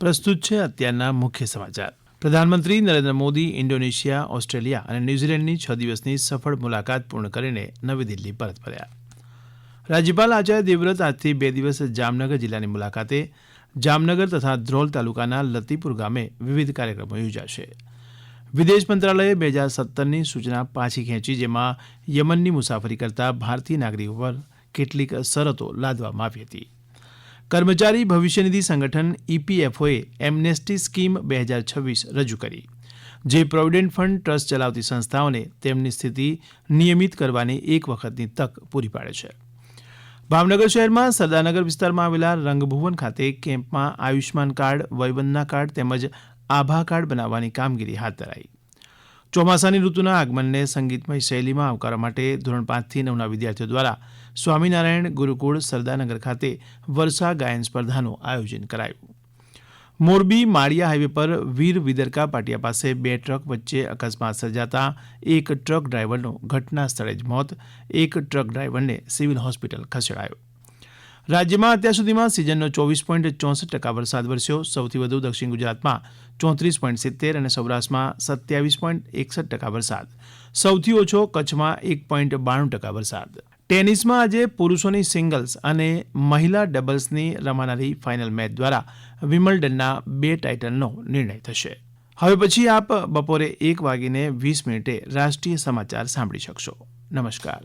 પ્રસ્તુત છે અત્યારના મુખ્ય સમાચાર. પ્રધાનમંત્રી નરેન્દ્ર મોદી ઇન્ડોનેશિયા, ઓસ્ટ્રેલિયા અને ન્યૂઝીલેન્ડની 6 દિવસની સફળ મુલાકાત પૂર્ણ કરીને નવી દિલ્હી પરત ફર્યા. રાજ્યપાલ આચાર્ય દેવવ્રત આજથી 2 દિવસ જામનગર જિલ્લાની મુલાકાતે. જામનગર તથા ધ્રોલ તાલુકાના લતીપુર ગામે વિવિધ કાર્યક્રમો યોજાશે. વિદેશ મંત્રાલયે 2017ની સૂચના પાછી ખેંચી, જેમાં યમનની મુસાફરી કરતા ભારતીય નાગરિકો પર કેટલીક શરતો લાદવામાં આવી હતી. કર્મચારી ભવિષ્ય નિધિ સંગઠન ઇપીએફઓએ એમનેસ્ટી સ્કીમ 2026 રજૂ કરી, જે પ્રોવિડન્ટ ફંડ ટ્રસ્ટ ચલાવતી સંસ્થાઓને તેમની સ્થિતિ નિયમિત કરવાની એક વખતની તક પૂરી પાડે છે. ભાવનગર શહેરમાં સરદારનગર વિસ્તારમાં આવેલા રંગભુવન ખાતે કેમ્પમાં આયુષ્માન કાર્ડ, વયવંદના કાર્ડ તેમજ આભા કાર્ડ બનાવવાની કામગીરી હાથ ધરાઈ. ચોમાસાની ઋતુના આગમનને સંગીતમય શૈલીમાં આવકારવા માટે ધોરણ 5 થી 9ના વિદ્યાર્થીઓ દ્વારા સ્વામિનારાયણ ગુરુકુળ સરદારનગર ખાતે વર્ષા ગાયન સ્પર્ધાનું આયોજન કરાયું. મોરબી માળિયા હાઈવે પર વીર વિદરકા પાટિયા પાસે 2 ટ્રક વચ્ચે અકસ્માત સર્જાતા એક ટ્રક ડ્રાઈવરનું ઘટના સ્થળે જ મોત, એક ટ્રક ડ્રાઈવરને સિવિલ હોસ્પિટલ ખસેડાયો. રાજ્યમાં અત્યાર સુધીમાં સિઝનનો 24.64% વરસાદ વરસ્યો. સૌથી વધુ દક્ષિણ ગુજરાતમાં 34.70 અને સૌરાષ્ટ્રમાં 27.61% વરસાદ. સૌથી ઓછો કચ્છમાં 1.92% વરસાદ. ટેનિસમાં આજે પુરુષોની સિંગલ્સ અને મહિલા ડબલ્સની રમાનારી ફાઇનલ મેચ દ્વારા વિમ્બલ્ડનના 2 ટાઇટલનો નિર્ણય થશે. હવે પછી આપ બપોરે 1:20 રાષ્ટ્રીય સમાચાર સાંભળી શકશો. નમસ્કાર.